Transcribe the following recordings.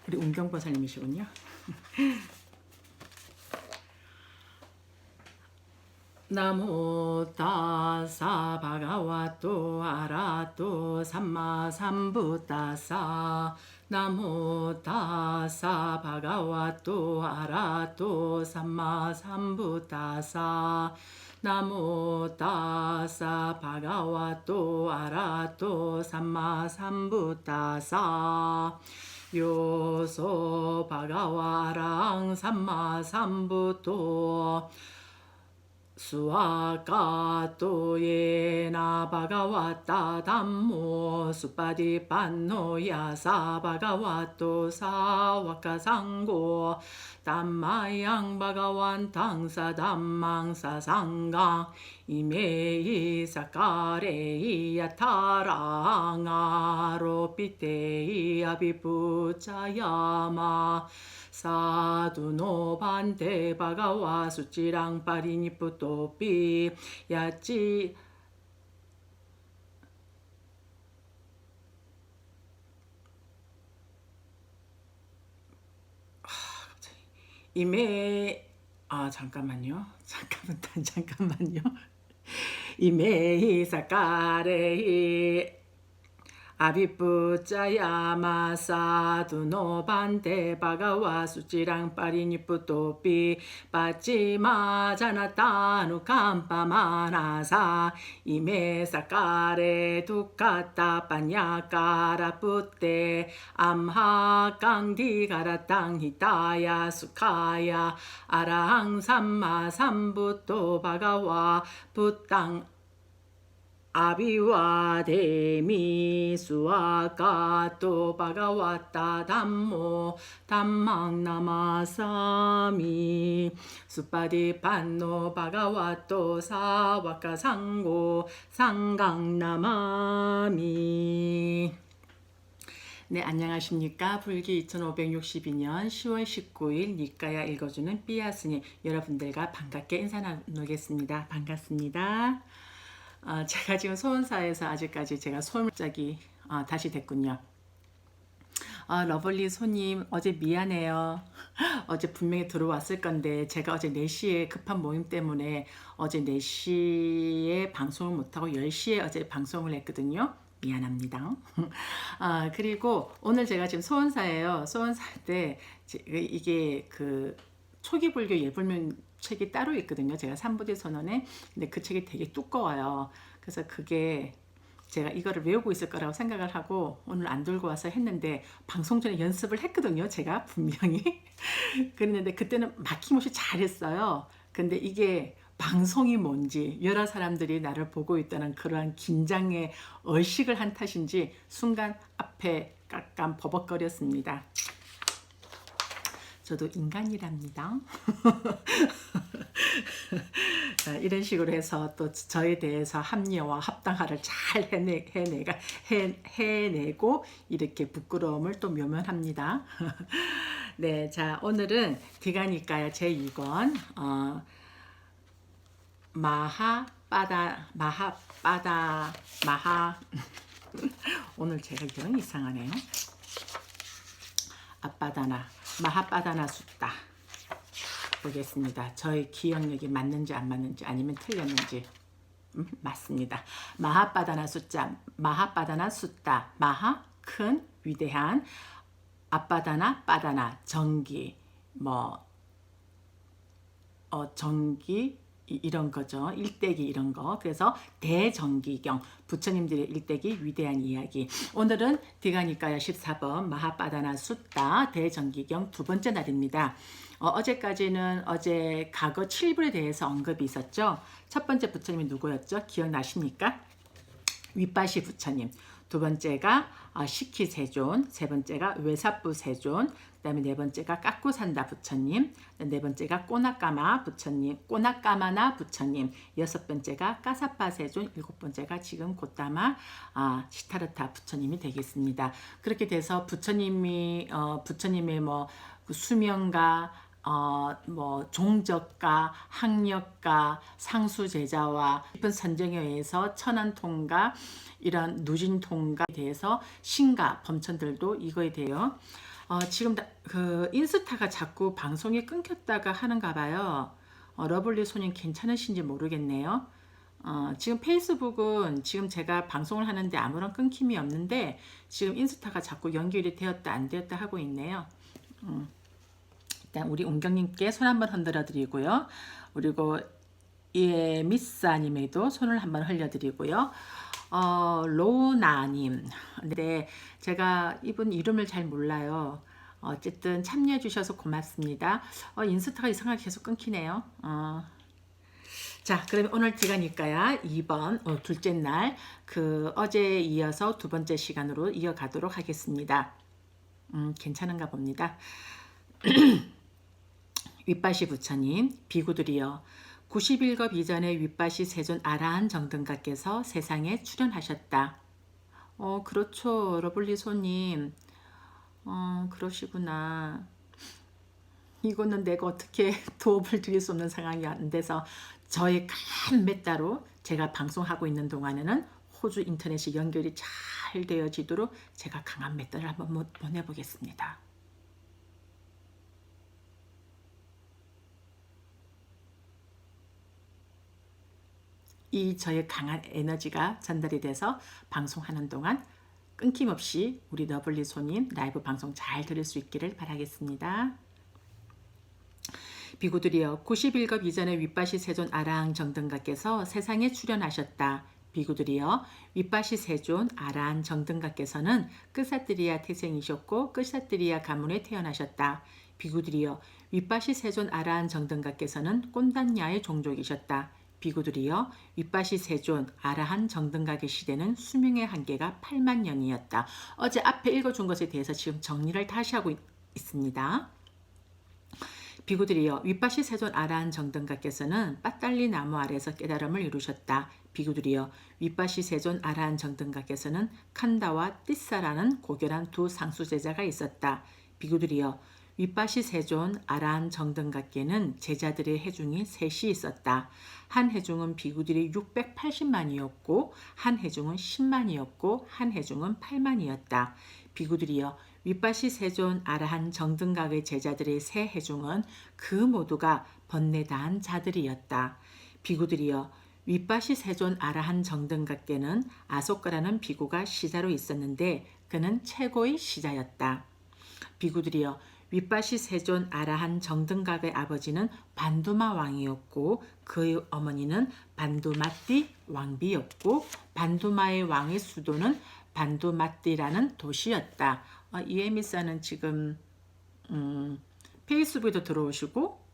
우리 운경보살님이시군요. 나모 타사 바가와토 아라토 삼마 삼부타사 나모 타사 바가와토 아라토 삼마 삼부타사 나모 타사 바가와토 아라토 삼마 삼부타사 요소 바가와랑 삼마 삼부토 수아카토 예나 바가와타 담모 수파디 판노 야사 바가와토 사와카 상고 담마양 바가완 탕사 담망사 상강 이메이 사카레이 야타랑 아로피테이 아비푸차야마 사두노 반테 바가와 수치랑 파리니푸토피 야치 이메 잠깐만요. 잠깐만요. 이메이 사카레이 아비푸짜야마 사두노 반테 바가와 수치랑 파리니푸토피 빠치마 자나타누 캄파마나사 이메 사카레 두카타 파냐카라 푸테 암하 강디가라 땅히타야 수카야 아라항 삼마 삼부토 바가와 푸땅 아비와 데미 수아카토 바가와타 담모 담망 나마사미 수파디 판노 바가와토 사와카 상고 상강 나마미. 네, 안녕하십니까. 불기 2562년 10월 19일 니까야 읽어주는 삐아스님 여러분들과 반갑게 인사 나누겠습니다. 반갑습니다. 제가 지금 소원사에서 아직까지 제가 소물짝이 다시 됐군요. 러블리 손님 어제 미안해요. 어제 분명히 들어왔을 건데 제가 어제 4시에 급한 모임 때문에 어제 4시에 방송을 못하고 10시에 어제 방송을 했거든요. 미안합니다. 그리고 오늘 제가 지금 소원사예요. 소원사 때 이게 그 초기 불교 예불명 책이 따로 있거든요. 제가 삼부대 선언에. 근데 그 책이 되게 두꺼워요. 그래서 그게 제가 이거를 외우고 있을 거라고 생각을 하고 오늘 안 들고 와서 했는데 방송 전에 연습을 했거든요. 제가 분명히. 그랬는데 그때는 막힘없이 잘했어요. 근데 이게 방송이 뭔지 여러 사람들이 나를 보고 있다는 그러한 긴장에 얼식을 한 탓인지 순간 앞에 깜깜 버벅거렸습니다. 저도 인간이랍니다. 이런 식으로 해서 또 저에 대해서 합리화와 합당화를 잘 해내고 이렇게 부끄러움을 또 묘면합니다. 네, 자 오늘은 디가니까야 제2권 오늘 제가 영 이상하네요. 아빠다나 마하바다나 숫다 보겠습니다. 저의 기억력이 맞는지 안 맞는지 아니면 틀렸는지. 맞습니다. 마하바다나 숫자 마하바다나 숫다 마하 큰 위대한 아빠다나 빠다나 정기 정기 이런 거죠. 일대기 이런 거. 그래서 대정기경 부처님들의 일대기 위대한 이야기. 오늘은 디가니까야 14번 마하바다나 숫다 대정기경 두 번째 날입니다. 어제까지는 어제 과거 7불에 대해서 언급이 있었죠. 첫 번째 부처님이 누구였죠? 기억나십니까? 윗바시 부처님. 두 번째가 시키세존, 세 번째가 외사부세존, 그 다음에 네 번째가 까꾸산다 부처님, 네 번째가 꼬나까마나 부처님, 여섯 번째가 까사파세존, 일곱 번째가 지금 곧다마 시타르타 부처님이 되겠습니다. 그렇게 돼서 부처님의 그 수명가, 종적가, 학력가, 상수제자와 깊은 선정에 의해서 천안통가, 이런 누진통가에 대해서 신가, 범천들도 이거에 대해 지금 그 인스타가 자꾸 방송이 끊겼다가 하는가 봐요. 러블리 손님 괜찮으신지 모르겠네요. 지금 페이스북은 지금 제가 방송을 하는데 아무런 끊김이 없는데 지금 인스타가 자꾸 연결이 되었다 안 되었다 하고 있네요. 일단 우리 운경님께 손 한번 흔들어 드리고요. 그리고 예, 미스아님에도 손을 한번 흘려드리고요. 로나님. 네, 제가 이분 이름을 잘 몰라요. 어쨌든 참여해 주셔서 고맙습니다. 인스타가 이상하게 계속 끊기네요. 자, 그러면 오늘 제가니까야 2번, 둘째 날, 그 어제에 이어서 두 번째 시간으로 이어가도록 하겠습니다. 괜찮은가 봅니다. 윗바시 부처님, 비구들이여 91급 이전에 윗바시 세존 아라한 정등가께서 세상에 출현하셨다. 그렇죠. 러블리 손님. 그러시구나. 이거는 내가 어떻게 도움을 드릴 수 없는 상황이 안 돼서 저의 간 몇 따로 제가 방송하고 있는 동안에는 호주 인터넷이 연결이 잘 되어지도록 제가 강한 맷달을 한번 보내보겠습니다. 이 저의 강한 에너지가 전달이 돼서 방송하는 동안 끊김없이 우리 러블리 손님 라이브 방송 잘 들을 수 있기를 바라겠습니다. 비구들이여 91급 이전에 윗바시 세존 아라항 정등가께서 세상에 출현하셨다. 비구들이여 윗바시 세존 아라한 정등가께서는 끝사뜨리아 태생이셨고 끝사뜨리아 가문에 태어나셨다. 비구들이여 윗바시 세존 아라한 정등가께서는 꼰단야의 종족이셨다. 비구들이여 윗바시 세존 아라한 정등각의 시대는 수명의 한계가 8만 년이었다. 어제 앞에 읽어준 것에 대해서 지금 정리를 다시 하고 있습니다. 비구들이여 윗바시 세존 아라한 정등가께서는 빠딸리 나무 아래에서 깨달음을 이루셨다. 비구들이여 윗바시 세존 아라한 정등가께서는 칸다와 띠사라는 고결한 두 상수제자가 있었다. 비구들이여 윗바시 세존 아라한 정등가께는 제자들의 해중이 셋이 있었다. 한 해중은 비구들이 680만이었고 한 해중은 10만이었고 한 해중은 8만이었다. 비구들이여 윗바시 세존 아라한 정등각의 제자들의 세 해중은 그 모두가 번뇌다한 자들이었다. 비구들이여 윗바시 세존 아라한 정등각께는 아소카라는 비구가 시자로 있었는데 그는 최고의 시자였다. 비구들이여 윗바시 세존 아라한 정등각의 아버지는 반두마 왕이었고 그의 어머니는 반두마띠 왕비였고 반두마의 왕의 수도는 반두마띠라는 도시였다. 이에미사는 지금 페이스북에도 들어오시고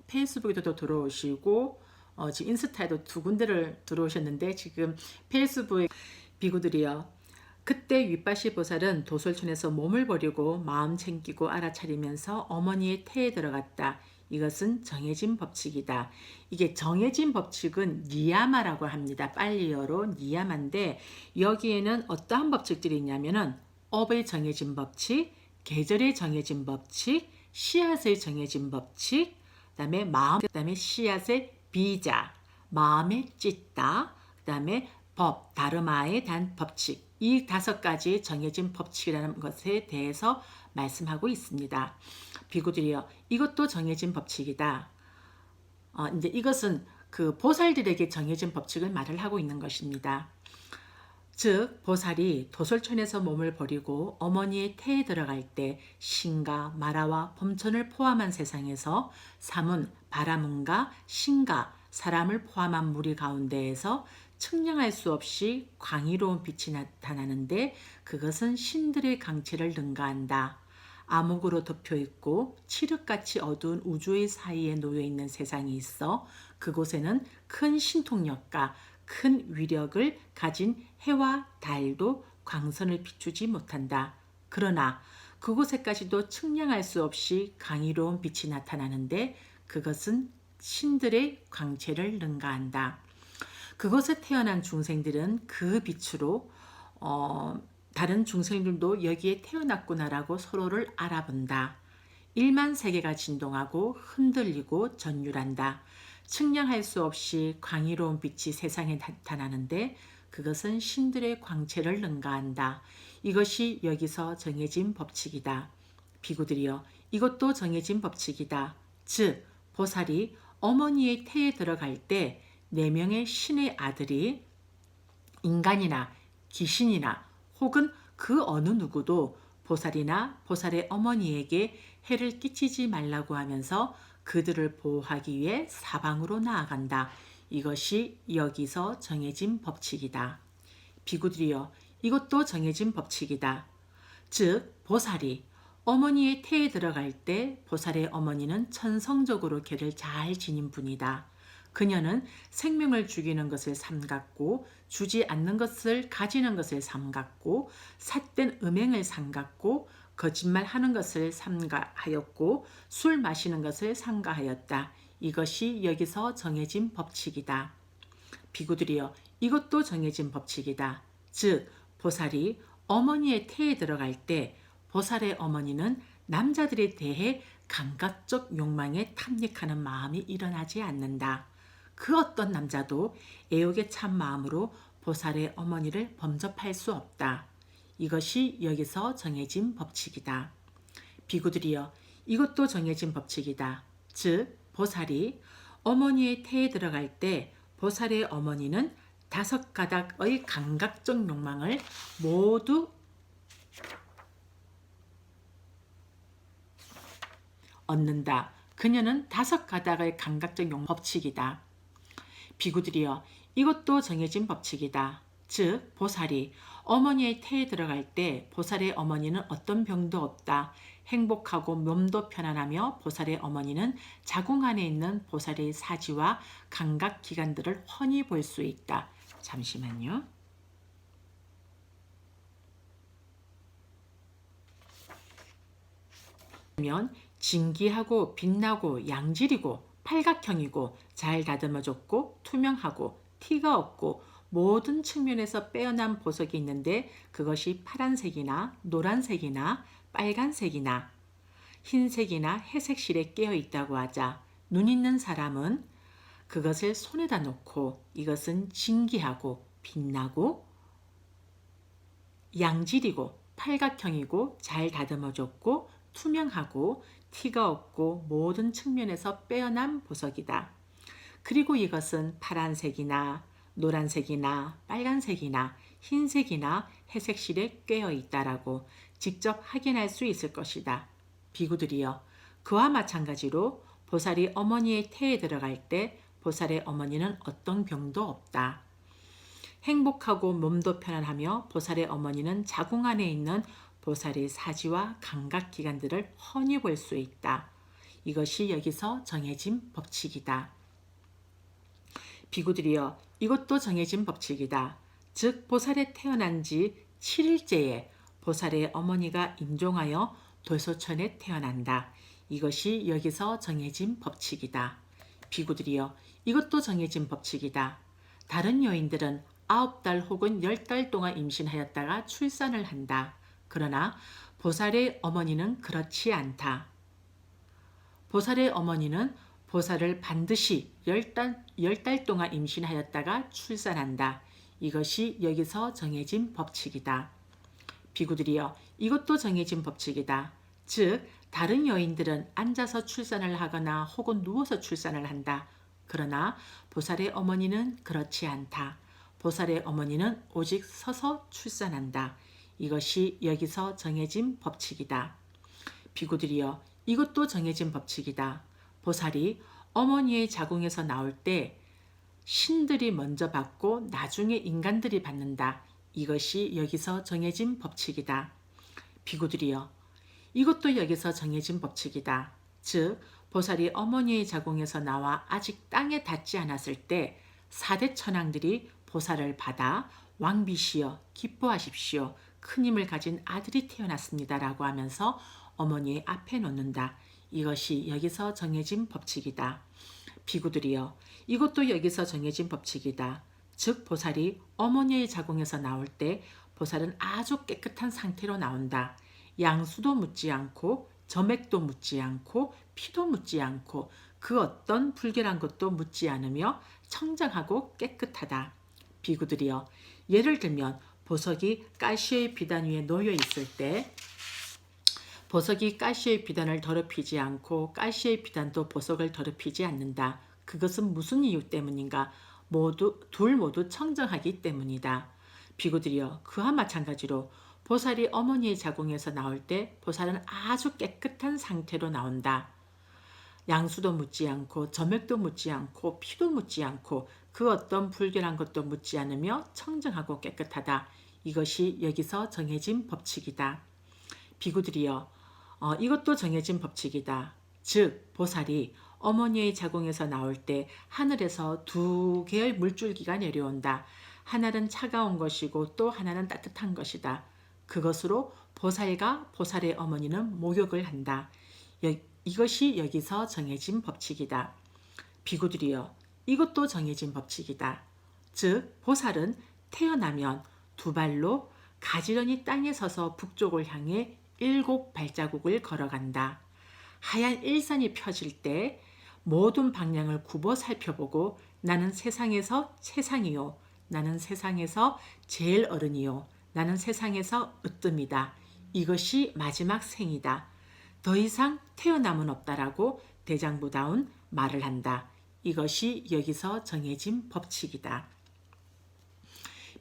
페이스북에도 들어오시고 지금 인스타에도 두 군데를 들어오셨는데 지금 페이스북에 비구들이여 그때 윗바시 보살은 도솔촌에서 몸을 버리고 마음 챙기고 알아차리면서 어머니의 태에 들어갔다. 이것은 정해진 법칙이다. 이게 정해진 법칙은 니야마라고 합니다. 빨리어로 니야마인데 여기에는 어떠한 법칙들이 있냐면은 업의 정해진 법칙, 계절의 정해진 법칙, 씨앗의 정해진 법칙, 그다음에 마음, 그다음에 씨앗의 비자, 마음의 찢다, 그다음에 법, 다르마의 단 법칙. 이 5가지 정해진 법칙이라는 것에 대해서 말씀하고 있습니다. 비구들이여 이것도 정해진 법칙이다. 이제 이것은 그 보살들에게 정해진 법칙을 말을 하고 있는 것입니다. 즉 보살이 도솔촌에서 몸을 버리고 어머니의 태에 들어갈 때 신가, 마라와 범천을 포함한 세상에서 삼은 바라문과 신가, 사람을 포함한 무리 가운데에서 측량할 수 없이 광의로운 빛이 나타나는데 그것은 신들의 강체를 능가한다. 암흑으로 덮여있고 칠흑같이 어두운 우주의 사이에 놓여있는 세상이 있어 그곳에는 큰 신통력과 큰 위력을 가진 해와 달도 광선을 비추지 못한다. 그러나 그곳에까지도 측량할 수 없이 강의로운 빛이 나타나는데 그것은 신들의 광채를 능가한다. 그곳에 태어난 중생들은 그 빛으로 다른 중생들도 여기에 태어났구나라고 서로를 알아본다. 1만 세계가 진동하고 흔들리고 전율한다. 측량할 수 없이 광의로운 빛이 세상에 나타나는데 그것은 신들의 광채를 능가한다. 이것이 여기서 정해진 법칙이다. 비구들이여 이것도 정해진 법칙이다. 즉 보살이 어머니의 태에 들어갈 때 4명의 신의 아들이 인간이나 귀신이나 혹은 그 어느 누구도 보살이나 보살의 어머니에게 해를 끼치지 말라고 하면서 그들을 보호하기 위해 사방으로 나아간다. 이것이 여기서 정해진 법칙이다. 비구들이여 이것도 정해진 법칙이다. 즉 보살이 어머니의 태에 들어갈 때 보살의 어머니는 천성적으로 개를 잘 지닌 분이다. 그녀는 생명을 죽이는 것을 삼갔고 주지 않는 것을 가지는 것을 삼갔고 삿된 음행을 삼갔고 거짓말하는 것을 삼가하였고 술 마시는 것을 삼가하였다. 이것이 여기서 정해진 법칙이다. 비구들이여 이것도 정해진 법칙이다. 즉 보살이 어머니의 태에 들어갈 때 보살의 어머니는 남자들에 대해 감각적 욕망에 탐닉하는 마음이 일어나지 않는다. 그 어떤 남자도 애욕에 찬 마음으로 보살의 어머니를 범접할 수 없다. 이것이 여기서 정해진 법칙이다. 비구들이여 이것도 정해진 법칙이다. 즉 보살이 어머니의 태에 들어갈 때 보살의 어머니는 5가닥의 감각적 욕망을 모두 얻는다. 그녀는 5가닥의 감각적 욕망 법칙이다. 비구들이여 이것도 정해진 법칙이다. 즉 보살이 어머니의 태에 들어갈 때 보살의 어머니는 어떤 병도 없다. 행복하고 몸도 편안하며 보살의 어머니는 자궁 안에 있는 보살의 사지와 감각기관들을 훤히 볼 수 있다. 잠시만요. 면 진기하고 빛나고 양질이고 팔각형이고 잘 다듬어졌고 투명하고 티가 없고 모든 측면에서 빼어난 보석이 있는데 그것이 파란색이나 노란색이나 빨간색이나 흰색이나 회색 실에 깨어 있다고 하자 눈 있는 사람은 그것을 손에다 놓고 이것은 진기하고 빛나고 양질이고 팔각형이고 잘 다듬어졌고 투명하고 티가 없고 모든 측면에서 빼어난 보석이다. 그리고 이것은 파란색이나 노란색이나 빨간색이나 흰색이나 회색 실에 꿰어 있다라고 직접 확인할 수 있을 것이다. 비구들이여 그와 마찬가지로 보살이 어머니의 태에 들어갈 때 보살의 어머니는 어떤 병도 없다. 행복하고 몸도 편안하며 보살의 어머니는 자궁 안에 있는 보살의 사지와 감각기관들을 훤히 볼 수 있다. 이것이 여기서 정해진 법칙이다. 비구들이여 이것도 정해진 법칙이다. 즉 보살에 태어난 지 7일째에 보살의 어머니가 임종하여 돌소천에 태어난다. 이것이 여기서 정해진 법칙이다. 비구들이여 이것도 정해진 법칙이다. 다른 여인들은 9달 혹은 10달 동안 임신하였다가 출산을 한다. 그러나 보살의 어머니는 그렇지 않다. 보살의 어머니는 보살을 반드시 10달 동안 임신하였다가 출산한다. 이것이 여기서 정해진 법칙이다. 비구들이여 이것도 정해진 법칙이다. 즉 다른 여인들은 앉아서 출산을 하거나 혹은 누워서 출산을 한다. 그러나 보살의 어머니는 그렇지 않다. 보살의 어머니는 오직 서서 출산한다. 이것이 여기서 정해진 법칙이다. 비구들이여 이것도 정해진 법칙이다. 보살이 어머니의 자궁에서 나올 때 신들이 먼저 받고 나중에 인간들이 받는다. 이것이 여기서 정해진 법칙이다. 비구들이여 이것도 여기서 정해진 법칙이다. 즉 보살이 어머니의 자궁에서 나와 아직 땅에 닿지 않았을 때 4대 천왕들이 보살을 받아 왕비시여 기뻐하십시오. 큰 힘을 가진 아들이 태어났습니다. 라고 하면서 어머니의 앞에 놓는다. 이것이 여기서 정해진 법칙이다. 비구들이여 이것도 여기서 정해진 법칙이다. 즉 보살이 어머니의 자궁에서 나올 때 보살은 아주 깨끗한 상태로 나온다. 양수도 묻지 않고 점액도 묻지 않고 피도 묻지 않고 그 어떤 불결한 것도 묻지 않으며 청정하고 깨끗하다. 비구들이여 예를 들면 보석이 가시의 비단 위에 놓여 있을 때 보석이 가시의 비단을 더럽히지 않고 가시의 비단도 보석을 더럽히지 않는다. 그것은 무슨 이유 때문인가? 둘 모두 청정하기 때문이다. 비구들이여, 그와 마찬가지로 보살이 어머니의 자궁에서 나올 때 보살은 아주 깨끗한 상태로 나온다. 양수도 묻지 않고 점액도 묻지 않고 피도 묻지 않고 그 어떤 불결한 것도 묻지 않으며 청정하고 깨끗하다. 이것이 여기서 정해진 법칙이다. 비구들이여, 이것도 정해진 법칙이다. 즉 보살이 어머니의 자궁에서 나올 때 하늘에서 두 개의 물줄기가 내려온다. 하나는 차가운 것이고 또 하나는 따뜻한 것이다. 그것으로 보살과 보살의 어머니는 목욕을 한다. 이것이 여기서 정해진 법칙이다. 비구들이여, 이것도 정해진 법칙이다. 즉 보살은 태어나면 두 발로 가지런히 땅에 서서 북쪽을 향해 7발자국을 걸어간다. 하얀 일산이 펴질 때 모든 방향을 굽어 살펴보고 나는 세상에서 최상이요, 나는 세상에서 제일 어른이요, 나는 세상에서 으뜸이다. 이것이 마지막 생이다. 더 이상 태어남은 없다라고 대장부다운 말을 한다. 이것이 여기서 정해진 법칙이다.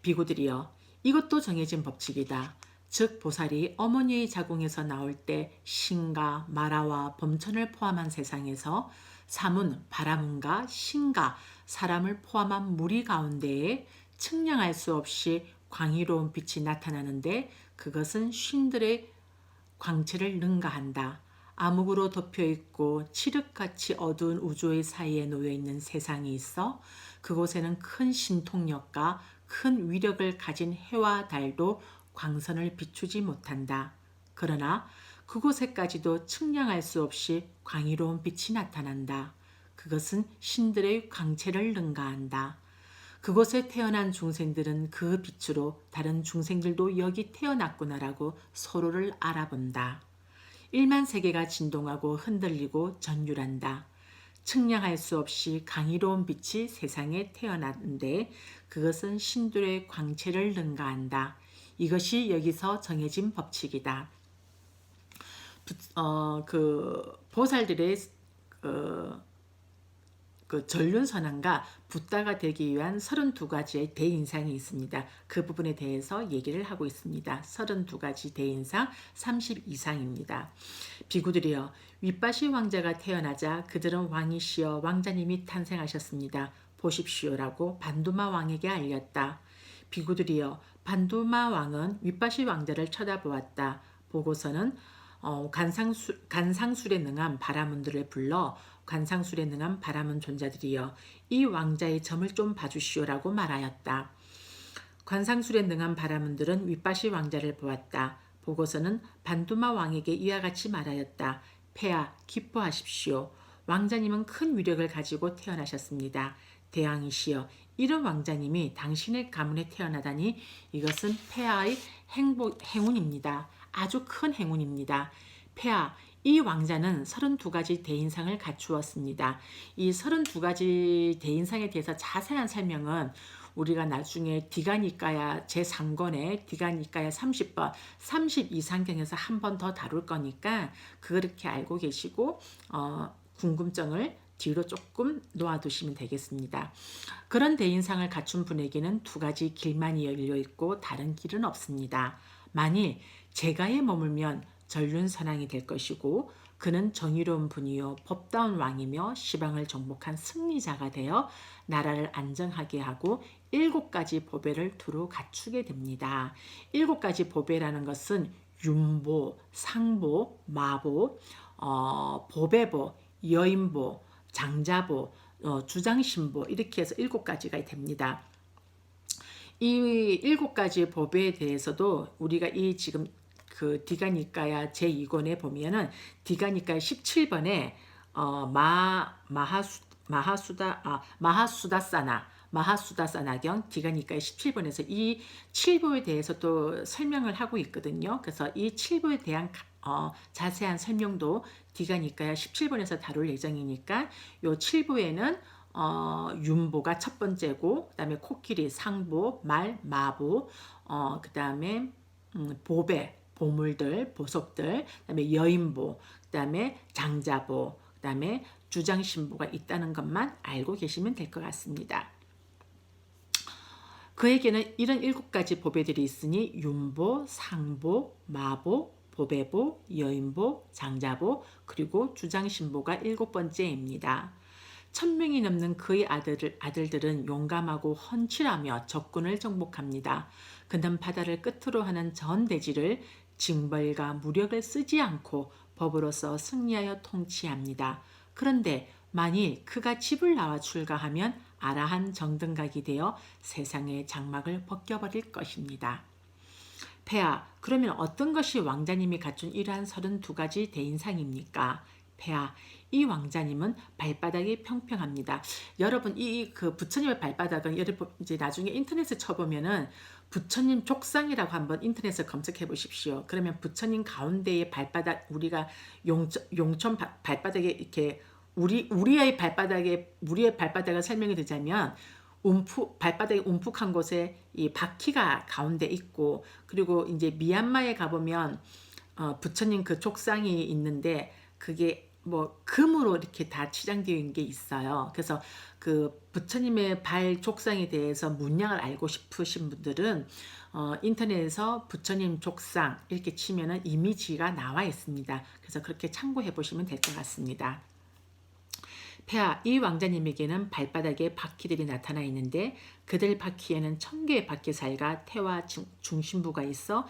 비구들이여, 이것도 정해진 법칙이다. 즉 보살이 어머니의 자궁에서 나올 때 신가, 마라와 범천을 포함한 세상에서 사문, 바라문과 신가, 사람을 포함한 무리 가운데에 측량할 수 없이 광의로운 빛이 나타나는데 그것은 신들의 광채를 능가한다. 암흑으로 덮여있고 칠흑같이 어두운 우주의 사이에 놓여있는 세상이 있어 그곳에는 큰 신통력과 큰 위력을 가진 해와 달도 광선을 비추지 못한다. 그러나 그곳에까지도 측량할 수 없이 광의로운 빛이 나타난다. 그것은 신들의 광채를 능가한다. 그곳에 태어난 중생들은 그 빛으로 다른 중생들도 여기 태어났구나라고 서로를 알아본다. 1만 세계가 진동하고 흔들리고 전율한다. 측량할 수 없이 강의로운 빛이 세상에 태어났는데 그것은 신들의 광채를 능가한다. 이것이 여기서 정해진 법칙이다. 보살들의 전륜선언과 붓다가 되기 위한 32가지의 대인상이 있습니다. 그 부분에 대해서 얘기를 하고 있습니다. 32가지 대인상 32상입니다. 비구들이여, 윗바시 왕자가 태어나자 그들은 왕이시여 왕자님이 탄생하셨습니다. 보십시오라고 반두마 왕에게 알렸다. 비구들이여, 반두마 왕은 윗바시 왕자를 쳐다보았다. 보고서는 간상술에 능한 바라문들을 불러 관상술에 능한 바라문 존자들이여 이 왕자의 점을 좀 봐주시오라고 말하였다. 관상술에 능한 바라문들은 윗바시 왕자를 보았다. 보고서는 반두마 왕에게 이와 같이 말하였다. 폐하 기뻐하십시오. 왕자님은 큰 위력을 가지고 태어나셨습니다. 대왕이시여, 이런 왕자님이 당신의 가문에 태어나다니 이것은 폐하의 행운입니다. 아주 큰 행운입니다. 폐하, 이 왕자는 32가지 대인상을 갖추었습니다. 이 32가지 대인상에 대해서 자세한 설명은 우리가 나중에 디가니까야 제3권에 디가니까야 30번 32상경에서 한 번 더 다룰 거니까 그렇게 알고 계시고 궁금증을 뒤로 조금 놓아두시면 되겠습니다. 그런 대인상을 갖춘 분에게는 2가지 길만 열려 있고 다른 길은 없습니다. 만일 제가에 머물면 전륜선왕이 될 것이고 그는 정의로운 분이요 법다운 왕이며 시방을 정복한 승리자가 되어 나라를 안정하게 하고 7가지 보배를 두루 갖추게 됩니다. 7가지 보배라는 것은 윤보, 상보, 마보, 보배보, 여인보, 장자보, 주장신보 이렇게 해서 7가지가 됩니다. 이 7가지 보배에 대해서도 우리가 이 지금 그 디가니까야 제2권에 보면은 디가니까야 17번에 마하수다사나경 디가니까야 17번에서 이 7보에 대해서 또 설명을 하고 있거든요. 그래서 이 7보에 대한 자세한 설명도 디가니까야 17번에서 다룰 예정이니까 요 7보에는 윤보가 첫 번째고, 그다음에 코끼리, 상보, 말, 마보, 그다음에 보배, 보물들, 보석들, 그다음에 여인보, 그다음에 장자보, 그다음에 주장신보가 있다는 것만 알고 계시면 될 것 같습니다. 그에게는 이런 7가지 보배들이 있으니 윤보, 상보, 마보, 보배보, 여인보, 장자보, 그리고 주장신보가 7번째입니다. 1000명이 넘는 그의 아들들은 용감하고 헌칠하며 적군을 정복합니다. 그는 바다를 끝으로 하는 전 대지를 징벌과 무력을 쓰지 않고 법으로서 승리하여 통치합니다. 그런데 만일 그가 집을 나와 출가하면 아라한 정등각이 되어 세상의 장막을 벗겨버릴 것입니다. 폐하, 그러면 어떤 것이 왕자님이 갖춘 이러한 32가지 대인상입니까? 폐하, 이 왕자님은 발바닥이 평평합니다. 여러분, 그 부처님의 발바닥은 여러분 이제 나중에 인터넷에 쳐보면은 부처님 족상이라고 한번 인터넷에 검색해 보십시오. 그러면 부처님 가운데의 발바닥, 우리가 용천 발바닥에 이렇게 우리의 발바닥을 설명이 되자면 발바닥이 움푹한 곳에 이 바퀴가 가운데 있고, 그리고 이제 미얀마에 가보면 부처님 그 족상이 있는데 그게 뭐 금으로 이렇게 다 치장되어 있는 게 있어요. 그래서 그 부처님의 발 족상에 대해서 문양을 알고 싶으신 분들은 인터넷에서 부처님 족상 이렇게 치면은 이미지가 나와 있습니다. 그래서 그렇게 참고해 보시면 될 것 같습니다. 폐하, 이 왕자님에게는 발바닥에 바퀴들이 나타나 있는데 그들 바퀴에는 1000개의 바퀴살과 태와 중심부가 있어.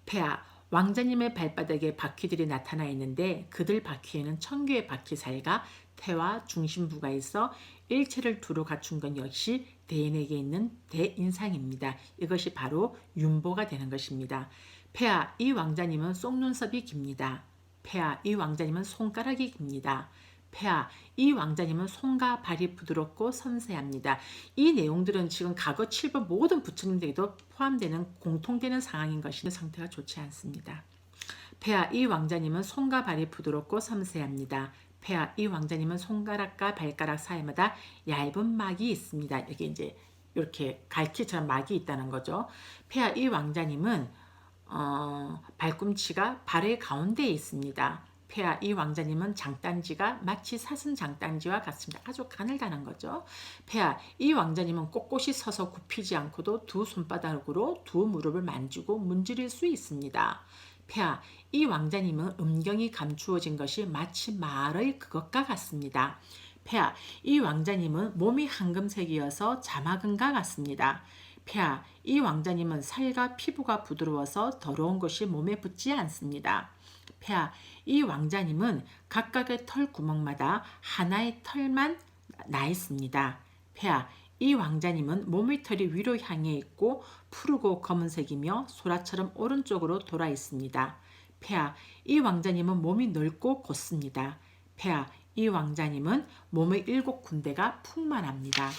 폐하, 왕자님의 발바닥에 바퀴들이 나타나 있는데 그들 바퀴에는 1000개의 바퀴살과 태와 중심부가 있어 일체를 두루 갖춘 건 역시 대인에게 있는 대인상입니다. 이것이 바로 윤보가 되는 것입니다. 폐하, 이 왕자님은 속눈썹이 깁니다. 폐하, 이 왕자님은 손가락이 깁니다. 폐하, 이 왕자님은 손과 발이 부드럽고 섬세합니다. 이 내용들은 지금 과거 7번 모든 부처님들에게도 포함되는 공통되는 상황인 것이 상태가 좋지 않습니다. 폐하, 이 왕자님은 손과 발이 부드럽고 섬세합니다. 폐하, 이 왕자님은 손가락과 발가락 사이마다 얇은 막이 있습니다. 여기 이제 이렇게 갈퀴처럼 막이 있다는 거죠. 폐하, 이 왕자님은 발꿈치가 발의 가운데에 있습니다. 폐하, 이 왕자님은 장단지가 마치 사슴 장단지와 같습니다. 아주 가늘다는 거죠. 폐하, 이 왕자님은 꼿꼿이 서서 굽히지 않고도 두 손바닥으로 두 무릎을 만지고 문지를 수 있습니다. 폐하, 이 왕자님은 음경이 감추어진 것이 마치 말의 그것과 같습니다. 폐하, 이 왕자님은 몸이 황금색이어서 자막은과 같습니다. 폐하, 이 왕자님은 살과 피부가 부드러워서 더러운 것이 몸에 붙지 않습니다. 폐하, 이 왕자님은 각각의 털 구멍마다 하나의 털만 나 있습니다. 폐하, 이 왕자님은 몸의 털이 위로 향해 있고 푸르고 검은색이며 소라처럼 오른쪽으로 돌아 있습니다. 폐하, 이 왕자님은 몸이 넓고 곧습니다. 폐하, 이 왕자님은 몸의 7군데가 풍만합니다.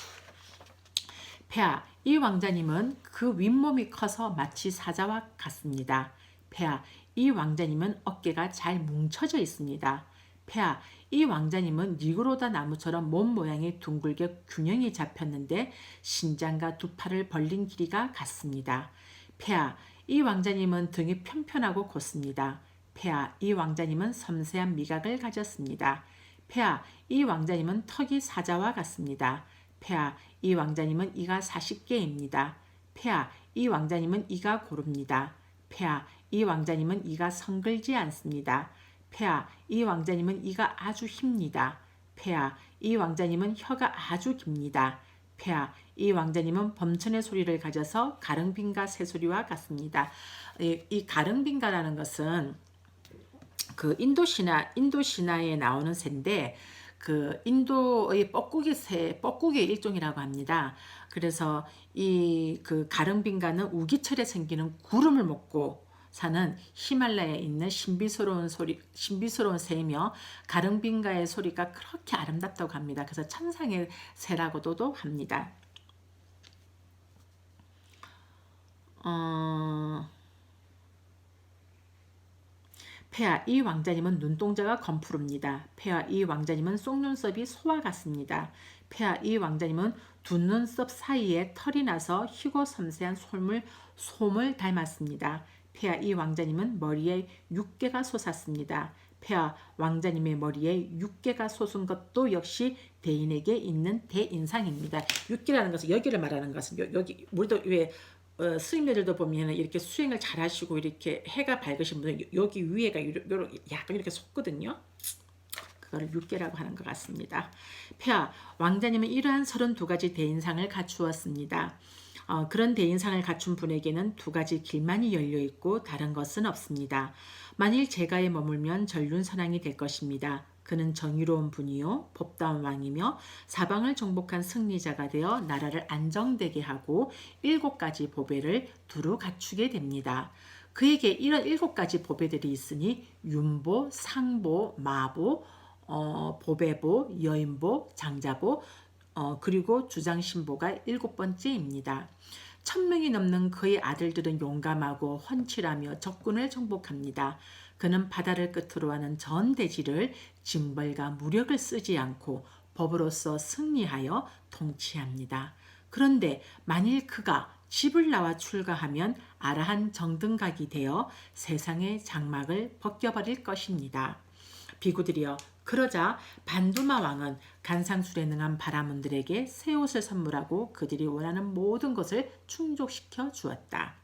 폐하, 이 왕자님은 그 윗몸이 커서 마치 사자와 같습니다. 폐하, 이 왕자님은 어깨가 잘 뭉쳐져 있습니다. 폐하, 이 왕자님은 니그로다 나무처럼 몸 모양이 둥글게 균형이 잡혔는데 신장과 두 팔을 벌린 길이가 같습니다. 폐하, 이 왕자님은 등이 편편하고 곧습니다. 폐하, 이 왕자님은 섬세한 미각을 가졌습니다. 폐하, 이 왕자님은 턱이 사자와 같습니다. 폐하, 이 왕자님은 이가 40개입니다. 폐하, 이 왕자님은 이가 고릅니다. 폐하, 이 왕자님은 이가 성글지 않습니다. 폐하, 이 왕자님은 이가 아주 힙니다. 폐하, 이 왕자님은 혀가 아주 깁니다. 폐하, 이 왕자님은 범천의 소리를 가져서 가릉빈가 새소리와 같습니다. 이 가릉빈가라는 것은 그 인도신화에 나오는 새인데 그 인도의 뻐꾸기의 일종이라고 합니다. 그래서 이 그 가릉빈가는 우기철에 생기는 구름을 먹고 사는 히말라야에 있는 신비스러운 새이며 가릉빈가의 소리가 그렇게 아름답다고 합니다. 그래서 천상의 새라고도 합니다. 폐하 이 왕자님은 눈동자가 검푸릅니다. 폐하 이 왕자님은 속눈썹이 소와 같습니다. 폐하 이 왕자님은 두 눈썹 사이에 털이 나서 희고 섬세한 솜을 닮았습니다. 폐하 이 왕자님은 머리에 육개가 솟았습니다. 폐하 왕자님의 머리에 육개가 솟은 것도 역시 대인에게 있는 대인상입니다. 육개라는 것은 여기를 말하는 것은 여기 우리도 왜 스님들도 보면 이렇게 수행을 잘하시고 이렇게 해가 밝으신 분들 여기 위에가 약간 이렇게 솟거든요. 그거를 육계라고 하는 것 같습니다. 폐하 왕자님은 이러한 32가지 대인상을 갖추었습니다. 그런 대인상을 갖춘 분에게는 두 가지 길만이 열려 있고 다른 것은 없습니다. 만일 제가에 머물면 전륜선왕이 될 것입니다. 그는 정의로운 분이요 법다운 왕이며 사방을 정복한 승리자가 되어 나라를 안정되게 하고 7가지 보배를 두루 갖추게 됩니다. 그에게 이런 7가지 보배들이 있으니 윤보, 상보, 마보, 보배보, 여인보, 장자보, 그리고 주장신보가 7번째입니다. 1000명이 넘는 그의 아들들은 용감하고 헌칠하며 적군을 정복합니다. 그는 바다를 끝으로 하는 전 대지를 징벌과 무력을 쓰지 않고 법으로서 승리하여 통치합니다. 그런데 만일 그가 집을 나와 출가하면 아라한 정등각이 되어 세상의 장막을 벗겨버릴 것입니다. 비구들이여 그러자 반두마 왕은 간상술에 능한 바라문들에게 새 옷을 선물하고 그들이 원하는 모든 것을 충족시켜 주었다.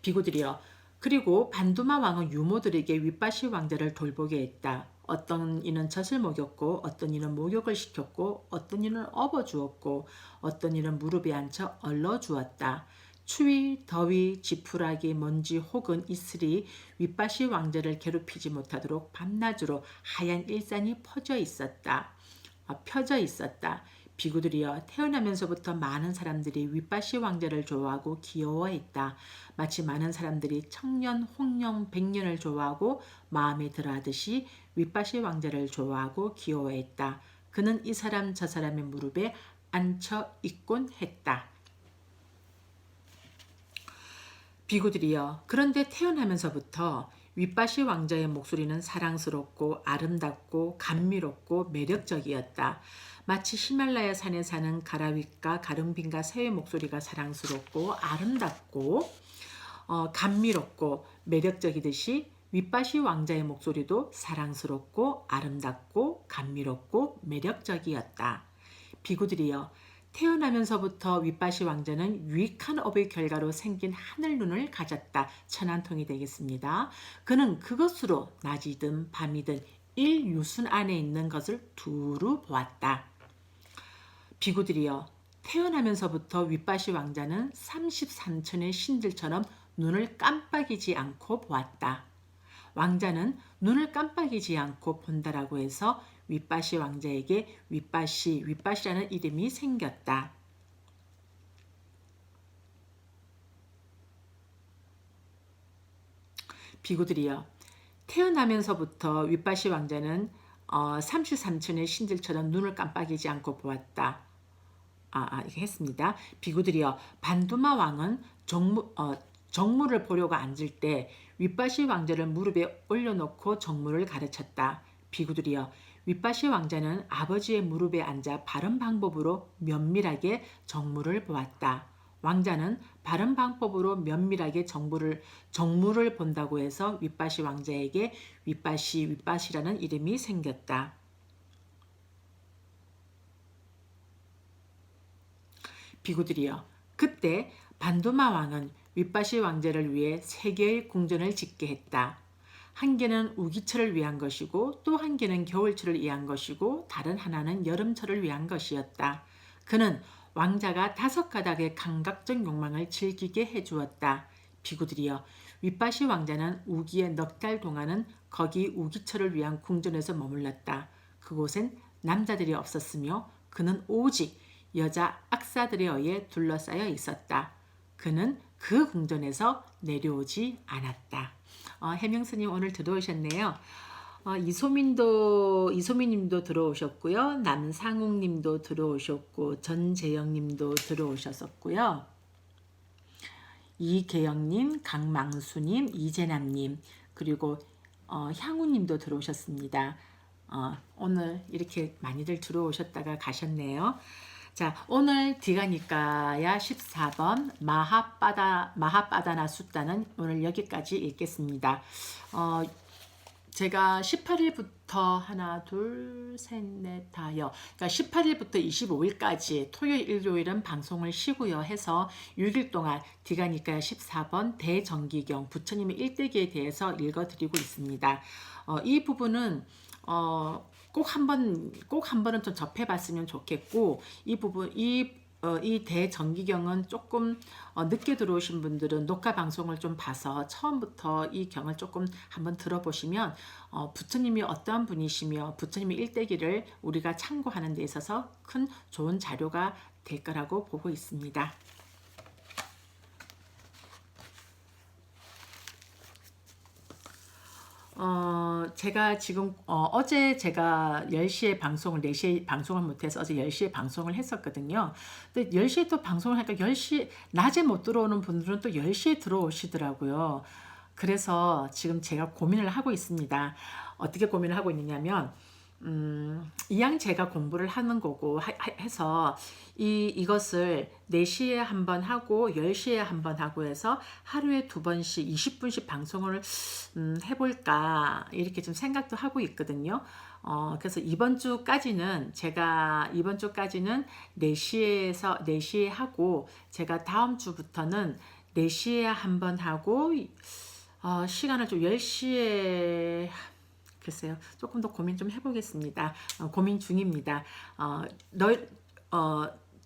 비구들이여 그리고 반두마 왕은 유모들에게 윗바시 왕자를 돌보게 했다. 어떤 이는 젖을 먹였고 어떤 이는 목욕을 시켰고 어떤 이는 업어주었고 어떤 이는 무릎에 앉혀 얼러주었다. 추위, 더위, 지푸라기, 먼지 혹은 이슬이 윗바시 왕자를 괴롭히지 못하도록 밤낮으로 하얀 일산이 펴져 있었다. 비구들이여 태어나면서부터 많은 사람들이 윗바시 왕자를 좋아하고 귀여워했다. 마치 많은 사람들이 청년, 홍령, 백년을 좋아하고 마음에 들어하듯이 윗바시 왕자를 좋아하고 귀여워했다. 그는 이 사람 저 사람의 무릎에 앉혀 있곤 했다. 비구들이여 그런데 태어나면서부터 윗바시 왕자의 목소리는 사랑스럽고 아름답고 감미롭고 매력적이었다. 마치 히말라야 산에 사는 가라윗과 가릉빈과 새의 목소리가 사랑스럽고 아름답고 감미롭고 매력적이듯이 윗바시 왕자의 목소리도 사랑스럽고 아름답고 감미롭고 매력적이었다. 비구들이여 태어나면서부터 윗바시 왕자는 유익한 업의 결과로 생긴 하늘눈을 가졌다. 천안통이 되겠습니다. 그는 그것으로 낮이든 밤이든 일유순 안에 있는 것을 두루 보았다. 비구들이여 태어나면서부터 윗바시 왕자는 33천의 신들처럼 눈을 깜빡이지 않고 보았다. 왕자는 눈을 깜빡이지 않고 본다라고 해서 윗바시 왕자에게 윗바시라는 이름이 생겼다. 비구들이여 태어나면서부터 윗바시 왕자는 33층의 신들처럼 눈을 깜빡이지 않고 보았다. 이렇게 했습니다. 비구들이여 반두마 왕은 정무를 보려고 앉을 때 윗바시 왕자를 무릎에 올려놓고 정무를 가르쳤다. 비구들이여 윗바시 왕자는 아버지의 무릎에 앉아 바른 방법으로 면밀하게 정무를 보았다. 왕자는 바른 방법으로 면밀하게 정무를 본다고 해서 윗바시 왕자에게 윗바시라는 이름이 생겼다. 비구들이여 그때 반두마 왕은 윗바시 왕자를 위해 3개의 궁전을 짓게 했다. 한 개는 우기철을 위한 것이고 또 한 개는 겨울철을 위한 것이고 다른 하나는 여름철을 위한 것이었다. 그는 왕자가 5가닥의 감각적 욕망을 즐기게 해주었다. 비구들이여 윗바시 왕자는 우기의 넉 달 동안은 거기 우기철을 위한 궁전에서 머물렀다. 그곳엔 남자들이 없었으며 그는 오직 여자 악사들에 의해 둘러싸여 있었다. 그는 그 궁전에서 내려오지 않았다. 해명스님 오늘 들어오셨네요. 이소민님도 들어오셨고요. 남상욱님도 들어오셨고 전재영님도 들어오셨었고요. 이계영님, 강망수님, 이재남님, 그리고 향우님도 들어오셨습니다. 오늘 이렇게 많이들 들어오셨다가 가셨네요. 자, 오늘 디가니까야 14번 마하바다나 숫다는 오늘 여기까지 읽겠습니다. 제가 18일부터 하나, 둘, 셋, 넷, 다여. 그러니까 18일부터 25일까지 토요일, 일요일은 방송을 쉬고요 해서 6일 동안 디가니까 14번 대정기경 부처님의 일대기에 대해서 읽어드리고 있습니다. 이 부분은 꼭 한 번은 좀 접해봤으면 좋겠고 이 부분 이 대정기경은 조금 늦게 들어오신 분들은 녹화 방송을 좀 봐서 처음부터 이 경을 조금 한번 들어보시면 부처님이 어떠한 분이시며 부처님의 일대기를 우리가 참고하는 데 있어서 큰 좋은 자료가 될 거라고 보고 있습니다. 제가 지금 어제 제가 10시에 방송을 4시에 방송을 못해서 어제 10시에 방송을 했었거든요. 근데 10시에 또 방송을 하니까 10시 낮에 못 들어오는 분들은 또 10시에 들어오시더라고요. 그래서 지금 제가 고민을 하고 있습니다. 어떻게 고민을 하고 있느냐면 이왕 제가 공부를 하는 거고 해서 이것을 4시에 한 번 하고 10시에 한 번 하고 해서 하루에 2번씩 20분씩 방송을 해볼까 이렇게 좀 생각도 하고 있거든요. 그래서 이번 주까지는 4시에 하고 제가 다음 주부터는 4시에 한 번 하고 시간을 좀 10시에 글쎄요. 조금 더 고민 좀 해보겠습니다. 고민 중입니다.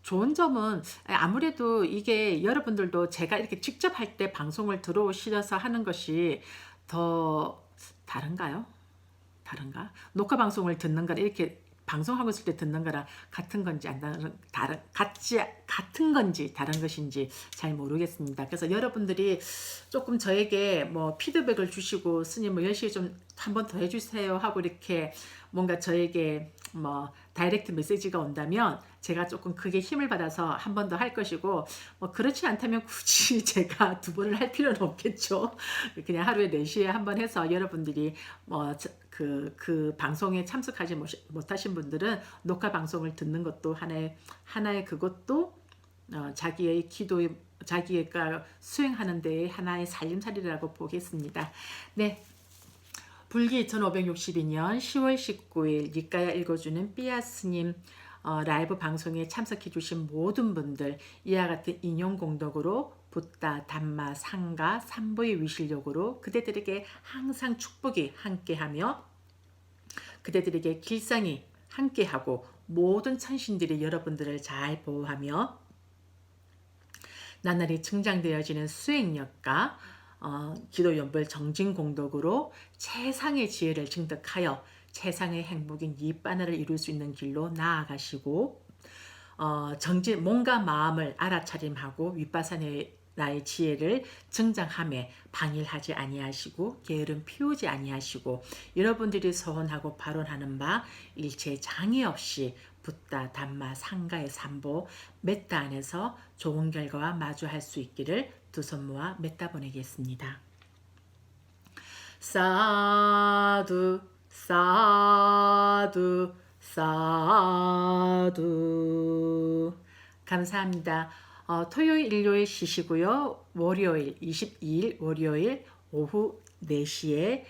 좋은 점은 아무래도 이게 여러분들도 제가 이렇게 직접 할 때 방송을 들어오셔서 하는 것이 더 다른가요? 다른가? 녹화 방송을 듣는 거랑 이렇게 방송하고 있을 때 듣는 거랑 같은 건지 같은 건지 다른 것인지 잘 모르겠습니다. 그래서 여러분들이 조금 저에게 뭐 피드백을 주시고 스님 뭐 열심히 좀 한 번 더 해주세요 하고 이렇게 뭔가 저에게 뭐 다이렉트 메시지가 온다면 제가 조금 크게 힘을 받아서 한 번 더 할 것이고 뭐 그렇지 않다면 굳이 제가 2번을 할 필요는 없겠죠. 그냥 하루에 4시에 한 번 해서 여러분들이 뭐 그 방송에 참석하지 못하신 분들은 녹화 방송을 듣는 것도 하나의 그것도 자기의 기도의 자기가 수행하는 데에 하나의 살림살이라고 보겠습니다. 네. 불기 2562년 10월 19일 니까야 읽어주는 삐아 스님 라이브 방송에 참석해 주신 모든 분들 이와 같은 인용 공덕으로 붓다, 담마, 상가, 삼보의 위실력으로 그대들에게 항상 축복이 함께하며 그대들에게 길상이 함께하고 모든 천신들이 여러분들을 잘 보호하며 나날이 증장되어지는 수행력과 기도연불 정진공덕으로 최상의 지혜를 증득하여 최상의 행복인 니바나를 이룰 수 있는 길로 나아가시고 몸과 마음을 알아차림하고 윗바사나의 지혜를 증장함에 방일하지 아니하시고 게으름 피우지 아니하시고 여러분들이 서원하고 발언하는 바 일체 장애 없이 붓다, 담마, 상가의 삼보, 메타 안에서 좋은 결과와 마주할 수 있기를 두 손 모아 메타 보내겠습니다. 사두 사두 사두 감사합니다. 토요일, 일요일 쉬시고요. 월요일 22일 월요일 오후 4시에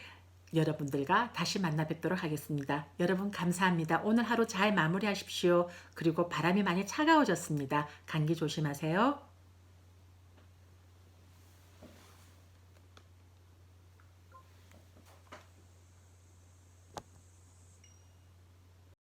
여러분들과 다시 만나 뵙도록 하겠습니다. 여러분 감사합니다. 오늘 하루 잘 마무리하십시오. 그리고 바람이 많이 차가워졌습니다. 감기 조심하세요.